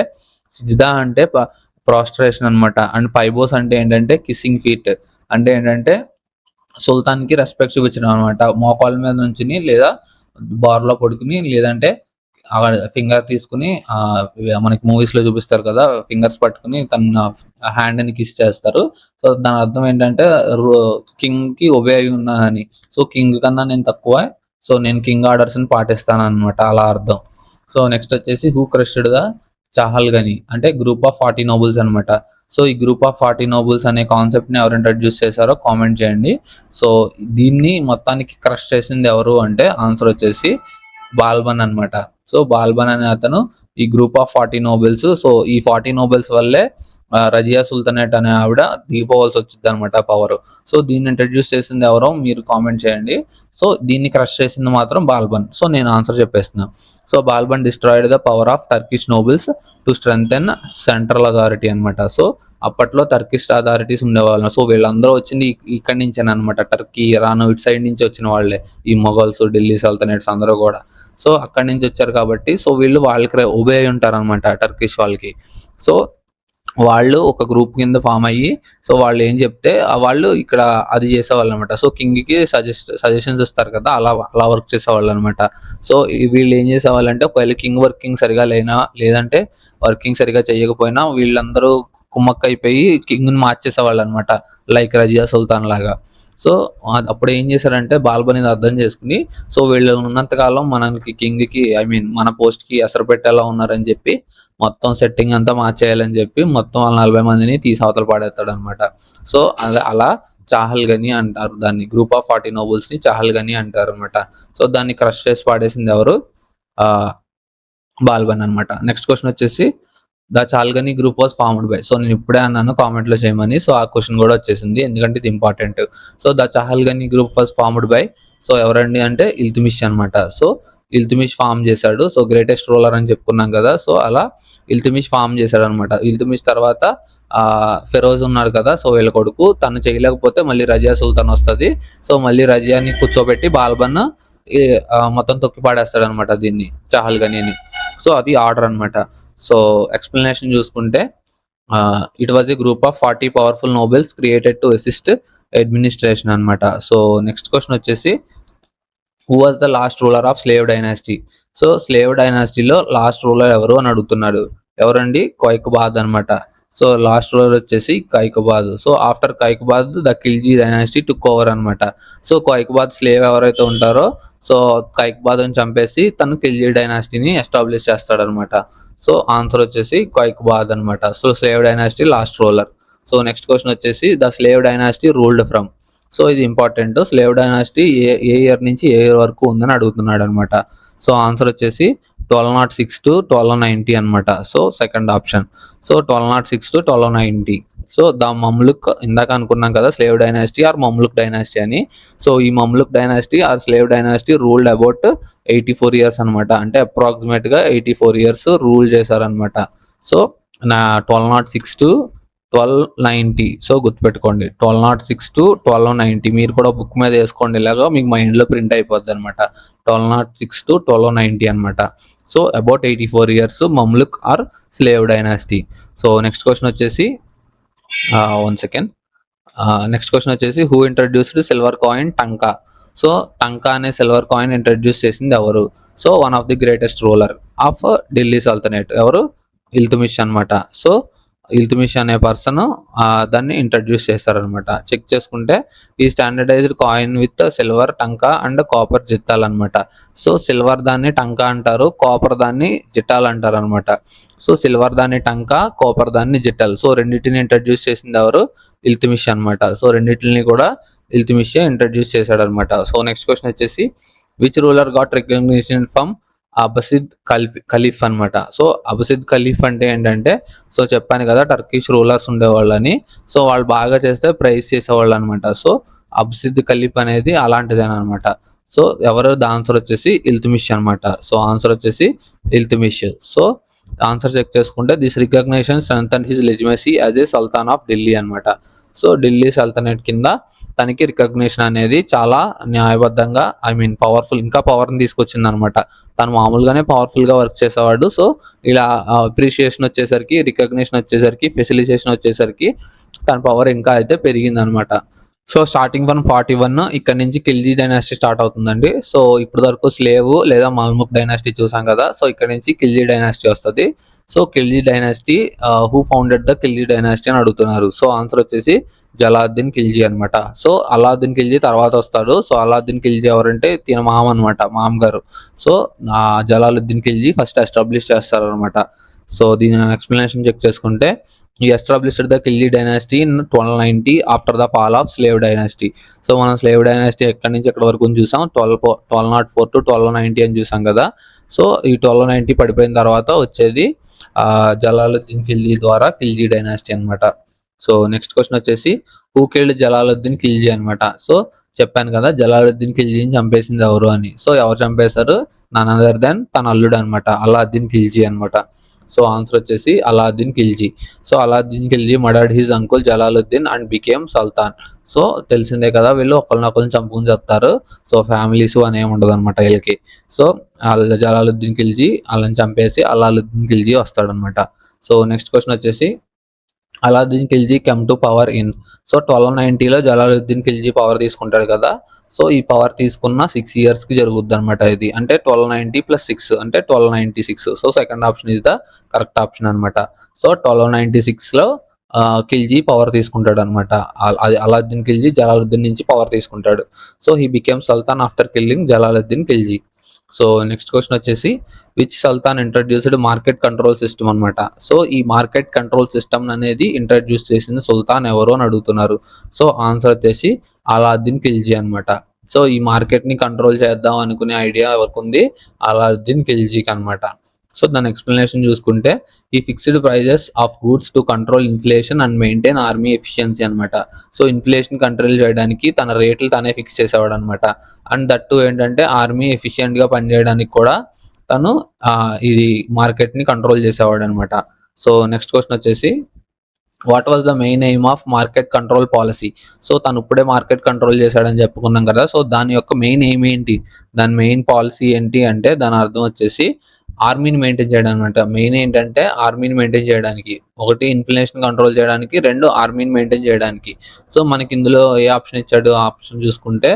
సిజ్దా అంటే ప్రాస్ట్రేషన్ అనమాట, అండ్ పైబోస్ అంటే ఏంటంటే కిస్సింగ్ ఫీట్. అంటే ఏంటంటే సుల్తాన్ కి రెస్పెక్ట్ చూపించడం అనమాట. మోకాళ్ళ మీద నుంచి లేదా బార్లో పడుకుని లేదంటే ఫింగర్ తీసుకుని మనకి మూవీస్ లో చూపిస్తారు కదా, ఫింగర్స్ పట్టుకుని తన హ్యాండ్ ని కిస్ చేస్తారు. సో దాని అర్థం ఏంటంటే కింగ్ కి ఒబే అయి ఉన్నా అని. సో కింగ్ కన్నా నేను తక్కువ, సో నేను కింగ్ ఆర్డర్స్ ని పాటిస్తాను అనమాట, అలా అర్థం. సో నెక్స్ట్ వచ్చేసి హూ క్రష్డ్ ద చాహల్గని అంటే గ్రూప్ ఆఫ్ 40 నోబుల్స్ అనమాట. సో ఈ గ్రూప్ ఆఫ్ 40 నోబుల్స్ అనే కాన్సెప్ట్ ని ఎవరు ఇంట్రడ్యూస్ చేశారో కామెంట్ చేయండి. సో దీన్ని మొత్తానికి క్రష్ చేసింది ఎవరు అంటే ఆన్సర్ వచ్చేసి బాల్బన్ అనమాట. సో బాల్బన్ అనే అతను ఈ గ్రూప్ ఆఫ్ 40 నోబెల్స్, సో ఈ 40 నోబెల్స్ వల్లే రజియా సుల్తానేట్ అనే ఆవిడ దిగిపోవాల్సి వచ్చింది అనమాట పవర్. సో దీన్ని ఇంట్రడ్యూస్ చేసింది ఎవరో మీరు కామెంట్ చేయండి. సో దీన్ని క్రష్ చేసింది మాత్రం బాల్బన్. సో నేను ఆన్సర్ చెప్పేస్తున్నా. So Balban destroyed the power of Turkish nobles to strengthen central authority అనమాట. సో అప్పట్లో టర్కిష్ అథారిటీస్ ఉండేవాళ్ళు. సో వీళ్ళందరూ వచ్చింది ఇక్కడి నుంచేనమాట, టర్కీ, ఇరాన్ ఇటు సైడ్ నుంచి వచ్చిన వాళ్ళే ఈ మొఘల్స్, ఢిల్లీ సల్తనేట్స్ అందరూ కూడా. సో అక్కడి నుంచి వచ్చారు కాబట్టి సో వీళ్ళు వాళ్ళకి ఒబే అయి ఉంటారు అనమాట టర్కిష్ వాళ్ళకి. సో వాళ్ళు ఒక గ్రూప్ కింద ఫామ్ అయ్యి సో వాళ్ళు ఏం చెప్తే వాళ్ళు ఇక్కడ అది చేసేవాళ్ళు అనమాట. సో కింగ్కి సజెషన్స్ ఇస్తారు కదా, అలా వర్క్ చేసేవాళ్ళు అనమాట. సో వీళ్ళు ఏం చేసేవాళ్ళంటే ఒకవేళ కింగ్ వర్కింగ్ సరిగా లేదంటే వర్కింగ్ సరిగా చేయకపోయినా వీళ్ళందరూ కుమ్మక్క అయిపోయి కింగ్ని మార్చేసేవాళ్ళు అనమాట, లైక్ రజియా సుల్తాన్ లాగా. సో అప్పుడు ఏం చేశారంటే బాల్బన్ ఇది అర్థం చేసుకుని సో వీళ్ళు ఉన్నంతకాలం మనకి కింగ్కి మన పోస్ట్కి ఎసరు పెట్టేలా ఉన్నారని చెప్పి మొత్తం సెట్టింగ్ అంతా మార్చేయాలని చెప్పి మొత్తం వాళ్ళ 40 మందిని తీసి అవతల పాడేస్తాడు అనమాట. సో అలా చాహల్ గని అంటారు దాన్ని, గ్రూప్ ఆఫ్ 40 నోబెల్స్ ని చాహల్ గని అంటారు అనమాట. సో దాన్ని క్రష్ చేసి పాడేసింది ఎవరు? బాల్బన్ అనమాట. నెక్స్ట్ క్వశ్చన్ వచ్చేసి the Chalgani group was formed by. So నేను ఇప్పుడే అన్నాను కామెంట్లో చేయమని, సో ఆ క్వశ్చన్ కూడా వచ్చేసింది ఎందుకంటే ఇది important. So the Chahalgani group was formed by, so ఎవరండి అంటే ఇల్తుమిష్ అనమాట. సో ఇల్తుమిష్ ఫామ్ చేశాడు. సో గ్రేటెస్ట్ రూలర్ అని చెప్పుకున్నాం కదా, సో అలా ఇల్తుమిష్ ఫామ్ చేశాడు అనమాట. ఇల్తుమిష్ తర్వాత ఫెరోజ్ ఉన్నాడు కదా, సో వీళ్ళ కొడుకు, తను చేయలేకపోతే మళ్ళీ రజియా సుల్తాన్ వస్తుంది. సో మళ్ళీ రజియాని కూర్చోబెట్టి బాల్బన్ మొత్తం తొక్కి పాడేస్తాడు అనమాట దీన్ని, చాహల్గనీని. సో అది ఆర్డర్ అనమాట. సో ఎక్స్ప్లెనేషన్ చూసుకుంటే it was a group of 40 powerful nobles created to assist administration అనమాట. సో నెక్స్ట్ క్వశ్చన్ వచ్చేసి who was the last ruler of slave dynasty. So slave డైనాసిటీలో లాస్ట్ రూలర్ ఎవరు అని అడుగుతున్నాడు. ఎవరండి? కైకబాద్ అనమాట. సో లాస్ట్ రూలర్ వచ్చేసి Kaikabad. So after Kaikabad the Khilji dynasty took over అనమాట. సో కైకబాద్ స్లేవ్ ఎవరైతే ఉంటారో సో కైకబాద్ని చంపేసి తను ఖిల్జీ డైనాసిటీని ఎస్టాబ్లిష్ చేస్తాడనమాట. సో ఆన్సర్ వచ్చేసి కైకబాద్ అనమాట. So slave dynasty last ruler. So next question వచ్చేసి the slave dynasty ruled from. So ఇది ఇంపార్టెంట్. స్లేవ్ డైనాసిటీ ఏ ఇయర్ నుంచి ఏ ఇయర్ వరకు ఉందని అడుగుతున్నాడు అనమాట. సో ఆన్సర్ వచ్చేసి 1206 to 1290 అనమాట. So second option. So 1206 to 1290. So the Mamluk, ఇందాక అనుకున్నాం కదా slave dynasty or Mamluk dynasty అని. సో ఈ Mamluk dynasty or slave dynasty ruled about 84 years అనమాట. అంటే అప్రాక్సిమేట్ గా 84 years రూల్ చేశారనమాట. So 1206 to 1290. సో గుర్తుపెట్టుకోండి 1206 to 1290. మీరు కూడా బుక్ మీద వేసుకోండి, ఇలాగా మీకు మైండ్లో ప్రింట్ అయిపోద్ది అనమాట. 1206 to 1290 అనమాట. So about 84 years Mamluk or slave dynasty. So next question వచ్చేసి నెక్స్ట్ క్వశ్చన్ వచ్చేసి who introduced silver coin tanka. So tanka అనే సిల్వర్ కాయిన్ ఇంట్రడ్యూస్ చేసింది ఎవరు? So one of the greatest ruler of Delhi sultanate. ఎవరు? ఇల్తుమిష్ అనమాట. సో ఇల్తుమిష్ అనే పర్సన్ దాన్ని ఇంట్రడ్యూస్ చేస్తారనమాట. చెక్ చేసుకుంటే he standardized coin with silver tanka and copper జిత్తాలు అనమాట. సో సిల్వర్ దాన్ని టంకా అంటారు, కాపర్ దాన్ని జిట్టాలు అంటారు అనమాట. సో సిల్వర్ దాన్ని టంకా, కాపర్ దాన్ని జిట్టాలు. సో రెండింటిని ఇంట్రడ్యూస్ చేసింది ఎవరు? ఇల్తుమిష్ అనమాట. సో రెండింటిని కూడా ఇల్తుమిష్ ఇంట్రడ్యూస్ చేశాడు అనమాట. సో నెక్స్ట్ క్వశ్చన్ వచ్చేసి which ruler got recognition from Abbasid caliph అనమాట. సో అబసిద్ ఖలీఫ్ అంటే ఏంటంటే, సో చెప్పాను కదా టర్కిష్ రూలర్స్ ఉండేవాళ్ళని. సో వాళ్ళు బాగా చేస్తే ప్రైజ్ చేసేవాళ్ళు అనమాట. సో అబసిద్ ఖలీఫ్ అనేది అలాంటిదేనమాట. సో ఎవరు? ద ఆన్సర్ వచ్చేసి ఇల్తుమిష్ అనమాట. సో ఆన్సర్ వచ్చేసి ఇల్తుమిష్. సో ఆన్సర్ చెక్ చేసుకుంటే this recognition strengthened his legitimacy as a sultan of Delhi అనమాట. సో ఢిల్లీ సల్తనేట్ కింద తనకి రికగ్నిషన్ అనేది చాలా న్యాయబద్ధంగా పవర్ఫుల్, ఇంకా పవర్ని తీసుకొచ్చింది అనమాట. తను మామూలుగానే పవర్ఫుల్గా వర్క్ చేసేవాడు. సో ఇలా అప్రిషియేషన్ వచ్చేసరికి, రికగ్నిషన్ వచ్చేసరికి, ఫెసిలిటేషన్ వచ్చేసరికి తన పవర్ ఇంకా అయితే పెరిగింది అనమాట. సో స్టార్టింగ్ ఫ్రమ్ 41 ఇక్కడ నుంచి ఖిల్జీ డైనాసిటీ స్టార్ట్ అవుతుందండి. సో ఇప్పుడు వరకు స్లేవ్ లేదా మల్ముక్ డైనాసిటీ చూసాం కదా, సో ఇక్కడ నుంచి ఖిల్జీ డైనాసిటీ వస్తుంది. So Khilji dynasty who founded the Khilji dynasty అని అడుగుతున్నారు. సో ఆన్సర్ వచ్చేసి జలాలుద్దీన్ ఖిల్జీ అనమాట. సో అలావుద్దీన్ ఖిల్జీ తర్వాత వస్తాడు. సో అలావుద్దీన్ ఖిల్జీ ఎవరంటే తిన మామ అనమాట, మామగారు. So Jalaluddin Khilji first establish చేస్తారు అనమాట. సో దీని ఎక్స్ప్లెనేషన్ చెక్ చేసుకుంటే ఈ established the Khilji dynasty in 1290 after the fall of slave dynasty. So మనం స్లేవ్ డైనాసిటీ ఎక్కడి నుంచి ఎక్కడి వరకు చూసాం, 1204 to 1290 అని చూసాం కదా. సో ఈ 1290 పడిపోయిన తర్వాత వచ్చేది జలాలుద్దీన్ ఖిల్జీ ద్వారా ఖిల్జీ డైనాసిటీ అనమాట. సో నెక్స్ట్ క్వశ్చన్ వచ్చేసి హూ కిల్డ్ జలాలుద్దీన్ ఖిల్జీ అనమాట. సో చెప్పాను కదా జలాలుద్దీన్ ఖిల్జీని చంపేసింది ఎవరు అని. సో ఎవరు చంపేశారు, నన్ అదర్ దెన్ తన అల్లుడు అనమాట, అలాద్దీన్ ఖిల్జీ అనమాట. సో ఆన్సర్ వచ్చేసి Alauddin Khilji. So Alauddin Khilji murdered his uncle Jalaluddin and became sultan. So తెలిసిందే కదా వీళ్ళు ఒకరినొకరిని చంపుకుని చెప్తారు. సో ఫ్యామిలీస్ అని ఏమి ఉండదు అనమాట వీళ్ళకి. సో జలాలుద్దీన్ ఖిల్జీ వాళ్ళని చంపేసి అలాలుద్దీన్ ఖిల్జీ వస్తాడనమాట. సో నెక్స్ట్ క్వశ్చన్ వచ్చేసి Alauddin Khilji come to power in. So 1290లో జలాలుద్దీన్ ఖిల్జీ పవర్ తీసుకుంటాడు కదా. సో ఈ పవర్ తీసుకున్న 6 years కి జరుగుద్ది అనమాట ఇది. అంటే 1290 + 6 అంటే 1296. So second option is the correct option అనమాట. సో 1296లో ఖిల్జీ పవర్ తీసుకుంటాడు అనమాట. అలాద్దీన్ ఖిల్జీ జలాలుద్దీన్ నుంచి పవర్ తీసుకుంటాడు. So he became sultan after killing Jalaluddin Khilji. So next question వచ్చేసి which sultan introduced market control system అనమాట. సో ఈ మార్కెట్ కంట్రోల్ సిస్టమ్ అనేది ఇంట్రడ్యూస్ చేసిన సుల్తాన్ ఎవరు అని అడుగుతున్నారు. సో ఆన్సర్ వచ్చేసి అలాద్దీన్ ఖిల్జీ అనమాట. సో ఈ మార్కెట్ ని కంట్రోల్ చేద్దాం అనుకునే ఐడియా ఎవరికి ఉంది, అలాద్దీన్ ఖిల్జీకి అనమాట. సో దాని ఎక్స్ప్లెనేషన్ చూసుకుంటే ఈ fixed prices of goods to control inflation and maintain army efficiency అనమాట. సో ఇన్ఫ్లేషన్ కంట్రోల్ చేయడానికి తన రేట్లు తనే ఫిక్స్ చేసేవాడు అనమాట. అండ్ దట్టు ఏంటంటే ఆర్మీ ఎఫిషియెంట్ గా పనిచేయడానికి కూడా తను ఇది మార్కెట్ ని కంట్రోల్ చేసేవాడు అనమాట. సో నెక్స్ట్ క్వశ్చన్ వచ్చేసి what was the main aim of market control policy. So తను ఇప్పుడే మార్కెట్ కంట్రోల్ చేశాడని చెప్పుకున్నాం కదా. సో దాని యొక్క మెయిన్ ఎయిమ్ ఏంటి, దాని మెయిన్ పాలసీ ఏంటి అంటే దాని అర్థం వచ్చేసి ఆర్మీని మెయింటైన్ చేయడం అనమాట. మెయిన్ ఏంటంటే ఆర్మీని మెయింటైన్ చేయడానికి, ఒకటి ఇన్ఫ్లేషన్ కంట్రోల్ చేయడానికి, రెండు ఆర్మీని మెయింటైన్ చేయడానికి. సో మనకి ఇందులో ఏ ఆప్షన్ ఇచ్చాడు, ఆప్షన్ చూసుకుంటే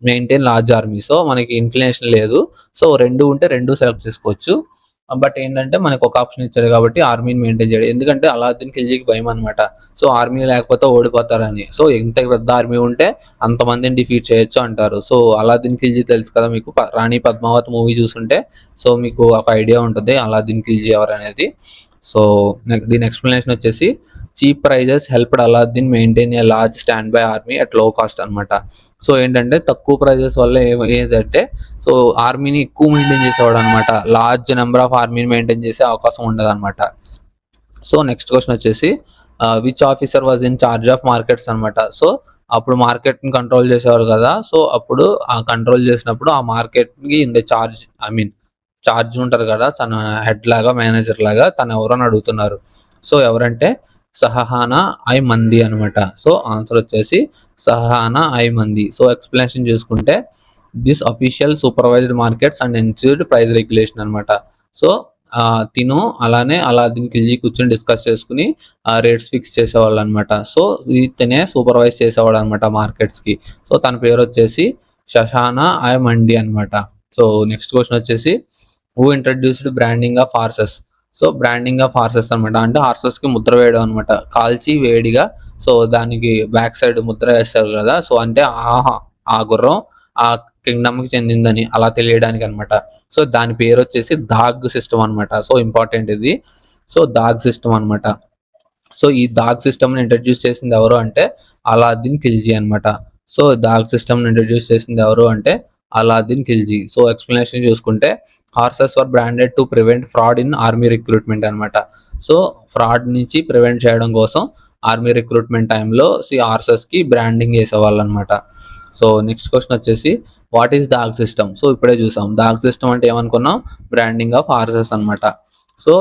మెయింటైన్ లార్జ్ ఆర్మీ. సో మనకి ఇన్ఫ్లేషన్ లేదు, సో రెండు ఉంటే రెండు సెలెక్ట్ చేసుకోవచ్చు. బట్ ఏంటంటే మనకు ఒక ఆప్షన్ ఇచ్చారు కాబట్టి ఆర్మీని మెయింటైన్ చేయడం, ఎందుకంటే అలాద్దీన్ ఖిల్జీకి భయం అనమాట. సో ఆర్మీ లేకపోతే ఓడిపోతారని. సో ఎంత పెద్ద ఆర్మీ ఉంటే అంతమందిని డిఫీట్ చేయొచ్చు అంటారు. సో అలాద్దీన్ ఖిల్జీ తెలుసు కదా మీకు, రాణి పద్మావతి మూవీ చూసుంటే సో మీకు ఒక ఐడియా ఉంటుంది అలాద్దీన్ ఖిల్జీ ఎవరు అనేది. సో దీని ఎక్స్ప్లెనేషన్ వచ్చేసి cheap prices helped Alauddin maintain a large stand by army at low cost అనమాట. సో ఏంటంటే తక్కువ ప్రైజెస్ వల్ల ఏదంటే సో ఆర్మీని ఎక్కువ మెయింటైన్ చేసేవాడు అనమాట. లార్జ్ నెంబర్ ఆఫ్ ఆర్మీని మెయింటైన్ చేసే అవకాశం ఉండదు అనమాట. సో నెక్స్ట్ క్వశ్చన్ వచ్చేసి which officer was in charge of markets అనమాట. సో అప్పుడు మార్కెట్ని కంట్రోల్ చేసేవారు కదా. సో అప్పుడు ఆ కంట్రోల్ చేసినప్పుడు ఆ మార్కెట్కి ఇన్ ద చార్జ్ ఉంటారు కదా, తన హెడ్ లాగా మేనేజర్ లాగా తను ఎవరని అడుగుతున్నారు. సో ఎవరంటే సహానా ఐ మంది అనమాట. సో ఆన్సర్ వచ్చేసి సహానా ఐ మంది. సో ఎక్స్ప్లెనేషన్ చూసుకుంటే this official supervised markets and ensured price regulation అనమాట. సో తిను అలానే అలాద్దీన్ ఖిల్జీ కూర్చొని డిస్కస్ చేసుకుని రేట్స్ ఫిక్స్ చేసేవాళ్ళు అనమాట. సో ఇతనే సూపర్వైజ్ చేసేవాడు అనమాట మార్కెట్స్ కి. సో తన పేరు వచ్చేసి షషానా ఐ మండి అనమాట. సో నెక్స్ట్ క్వశ్చన్ వచ్చేసి who introduced branding of horses. So branding of horses అనమాట అంటే హార్సెస్ కి ముద్ర వేయడం అనమాట, కాల్చి వేడిగా సో దానికి బ్యాక్ సైడ్ ముద్ర వేస్తారు కదా. సో అంటే ఆ గుర్రం ఆ కింగ్డమ్ కి చెందిందని అలా తెలియడానికి అనమాట. సో దాని పేరు వచ్చేసి దాగ్ సిస్టమ్ అనమాట. సో ఇంపార్టెంట్ ఇది. సో దాగ్ సిస్టమ్ అనమాట. సో ఈ దాగ్ సిస్టమ్ ని ఇంట్రడ్యూస్ చేసింది ఎవరు అంటే అలాద్దీన్ ఖిల్జీ అనమాట. సో దాగ్ సిస్టమ్ ని ఇంట్రడ్యూస్ చేసింది ఎవరు అంటే అలాద్దీన్ ఖిల్జీ. సో ఎక్స్ప్లెనేషన్ చూసుకుంటే horses were branded to prevent fraud in army recruitment అనమాట. సో ఫ్రాడ్ నుంచి ప్రివెంట్ చేయడం కోసం ఆర్మీ రిక్రూట్మెంట్ టైంలో హార్సెస్ కి బ్రాండింగ్ చేసేవాళ్ళు అనమాట. సో నెక్స్ట్ క్వశ్చన్ వచ్చేసి what is dog system. So ఇప్పుడే చూసాం దాగ్ సిస్టమ్ అంటే ఏమనుకున్నాం, బ్రాండింగ్ ఆఫ్ హార్సెస్ అనమాట. So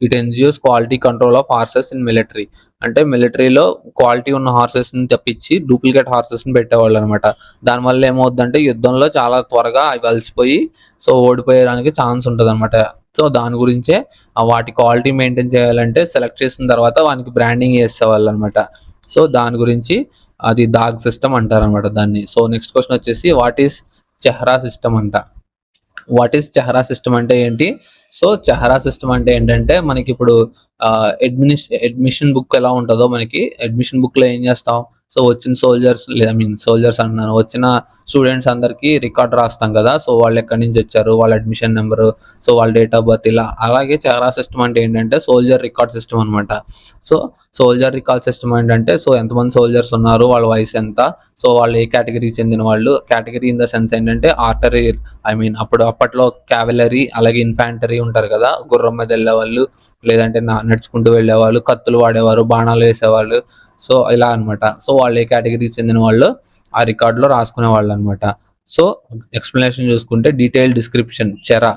it ensures quality control of horses in military. అంటే మిలిటరీలో క్వాలిటీ ఉన్న హార్సెస్ ని తప్పించి డూప్లికేట్ హార్సెస్ ని పెట్టేవాళ్ళు అనమాట. దానివల్ల ఏమవుతుందంటే యుద్ధంలో చాలా త్వరగా అవి అలసిపోయి సో ఓడిపోయడానికి ఛాన్స్ ఉంటుంది అనమాట. సో దాని గురించే వాటి క్వాలిటీ మెయింటైన్ చేయాలంటే సెలెక్ట్ చేసిన తర్వాత వానికి బ్రాండింగ్ చేసేవాళ్ళు అనమాట. సో దాని గురించి అది దాగ్ సిస్టమ్ అంటారు అనమాట దాన్ని. సో నెక్స్ట్ క్వశ్చన్ వచ్చేసి వాట్ ఈస్ చెహ్రా సిస్టమ్ అంట. వాట్ ఈస్ చెహ్రా సిస్టమ్ అంటే ఏంటి. సో చెహ్రా సిస్టమ్ అంటే ఏంటంటే మనకి ఇప్పుడు అడ్మిషన్ బుక్ ఎలా ఉంటుందో మనకి అడ్మిషన్ బుక్ లో ఏం చేస్తాం, సో వచ్చిన సోల్జర్స్ సోల్జర్స్ అంటున్నాను, వచ్చిన స్టూడెంట్స్ అందరికీ రికార్డ్ రాస్తాం కదా. సో వాళ్ళు ఎక్కడి నుంచి వచ్చారు, వాళ్ళ అడ్మిషన్ నెంబరు, సో వాళ్ళ డేట్ ఆఫ్ బర్త్ ఇలా. అలాగే చెహరా సిస్టమ్ అంటే ఏంటంటే సోల్జర్ రికార్డ్ సిస్టమ్ అనమాట. సో సోల్జర్ రికార్డ్ సిస్టమ్ ఏంటంటే సో ఎంతమంది సోల్జర్స్ ఉన్నారు, వాళ్ళ వయసు ఎంత, సో వాళ్ళు ఏ కేటగిరీకి చెందిన వాళ్ళు. కేటగిరీ ఇన్ ద సెన్స్ ఏంటంటే ఆర్టరీ, అప్పట్లో క్యావలరీ అలాగే ఇన్ఫాంటరీ ఉంటారు కదా, గుర్రం మీద వెళ్ళేవాళ్ళు, లేదంటే నడుచుకుంటూ వెళ్ళేవాళ్ళు, కత్తులు వాడేవారు, బాణాలు వేసేవాళ్ళు. సో ఇలా అనమాట. సో వాళ్ళు ఏ కేటగిరీకి చెందిన వాళ్ళు ఆ రికార్డులో రాసుకునే వాళ్ళు అనమాట. సో ఎక్స్ప్లెనేషన్ చూసుకుంటే detail description chehra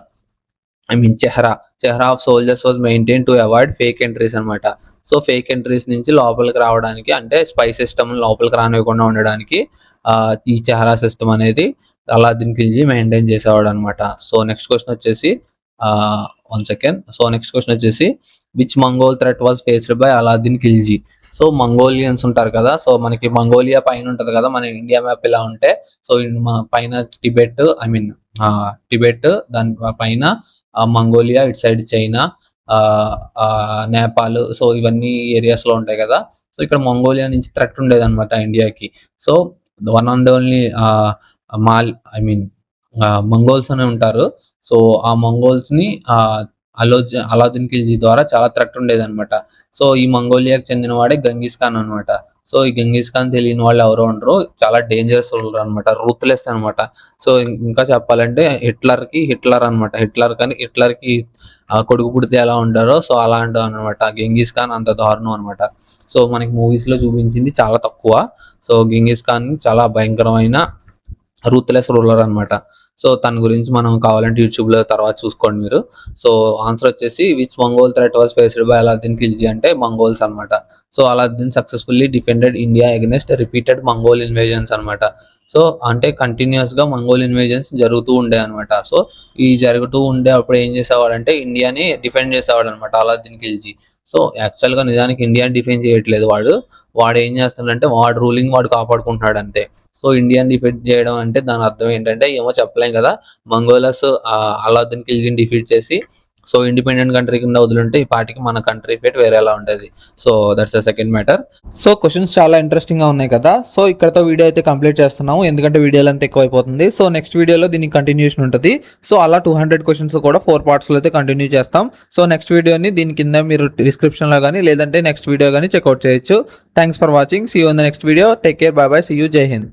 of soldiers was maintain to avoid fake entries అనమాట. సో ఫేక్ ఎంట్రీస్ నుంచి లోపలికి రావడానికి, అంటే స్పై సిస్టమ్ లోపలికి రానివ్వకుండా ఉండడానికి ఈ చెహరా సిస్టమ్ అనేది అలాద్దీన్ ఖిల్జీ మెయింటైన్ చేసేవాడు అనమాట. సో నెక్స్ట్ క్వశ్చన్ వచ్చేసి which Mongol threat was faced by Alauddin Khilji. So Mongolians ఉంటారు కదా, సో మనకి మంగోలియా పైన ఉంటది కదా, మన ఇండియా మ్యాప్ ఇలా ఉంటే, సో పైన టిబెట్ దాని పైన మంగోలియా, ఇటు సైడ్ చైనా, నేపాల్, సో ఇవన్నీ ఏరియాస్ లో ఉంటాయి కదా. సో ఇక్కడ మంగోలియా నుంచి థ్రెట్ ఉండేది అనమాట ఇండియాకి. So one and only Mongols అని ఉంటారు. సో ఆ మంగోల్స్ ని అలాద్దీన్ ఖిల్జీ ద్వారా చాలా థ్రెట్ ఉండేది అనమాట. సో ఈ మంగోలియాకి చెందిన వాడే గంగీస్ ఖాన్ అనమాట. సో ఈ గంగీస్ ఖాన్ తెలియని వాళ్ళు ఎవరో ఉండరు, చాలా డేంజరస్ రూలర్ అనమాట, రూత్లెస్ అనమాట. సో ఇంకా చెప్పాలంటే హిట్లర్ కి కొడుకు పుడితే ఎలా ఉంటారో సో అలాంటి అనమాట. గెంగీస్ ఖాన్ అంత దారుణం అనమాట. సో మనకి మూవీస్ లో చూపించింది చాలా తక్కువ. సో గెంగీస్ ఖాన్ చాలా భయంకరమైన రూత్లెస్ రూలర్ అనమాట. సో తన గురించి మనం కావాలంటే యూట్యూబ్ లో తర్వాత చూసుకోండి మీరు. సో ఆన్సర్ వచ్చేసి which Mongol threat was faced by Alauddin Khilji అంటే మంగోల్స్ అనమాట. So Alauddin successfully defended India against repeated Mongol invasions అనమాట. సో అంటే కంటిన్యూస్ గా మంగోల్ ఇన్వేజన్స్ జరుగుతూ ఉండే అనమాట. సో ఈ జరుగుతూ ఉండే అప్పుడు ఏం చేసేవాడంటే ఇండియాని డిఫెండ్ చేసేవాడు అనమాట అలాద్దీన్ ఖిల్జీ. సో యాక్చువల్ గా నిజానికి ఇండియాని డిఫెండ్ చేయట్లేదు, వాడు ఏం చేస్తున్నాడంటే వాడు రూలింగ్ వాడు కాపాడుకుంటున్నాడు అంతే. సో ఇండియాని డిఫెండ్ చేయడం అంటే దాని అర్థం ఏంటంటే ఏమో చెప్పలేం కదా. మంగోలస్ అలాద్దీన్ ఖిల్జీని డిఫీట్ చేసి సో ఇండిపెండెంట్ కంట్రీ కింద వదిలింటే ఈ పార్టీకి మన కంట్రీ ఫేట్ వేరేలా ఉంటుంది. So that's the second matter. So questions చాలా ఇంట్రెస్టింగ్ గా ఉన్నాయి కదా. సో ఇక్కడతో వీడియో అయితే కంప్లీట్ చేస్తున్నాము, ఎందుకంటే వీడియోలు అంతా ఎక్కువ అయిపోతుంది. సో నెక్స్ట్ వీడియోలో దీనికి కంటిన్యూషన్ ఉంటుంది. సో అలా 200 క్వశ్చన్స్ కూడా 4 parts లో అయితే కంటిన్యూ చేస్తాం. సో నెక్స్ట్ వీడియోని దీని కింద మీరు డిస్క్రిప్షన్ లో కానీ లేదంటే నెక్స్ట్ వీడియో కానీ చెక్అవుట్ చేయొచ్చు. Thanks for watching. See you in the next video. Take care. Bye bye. See you. Jai Hind.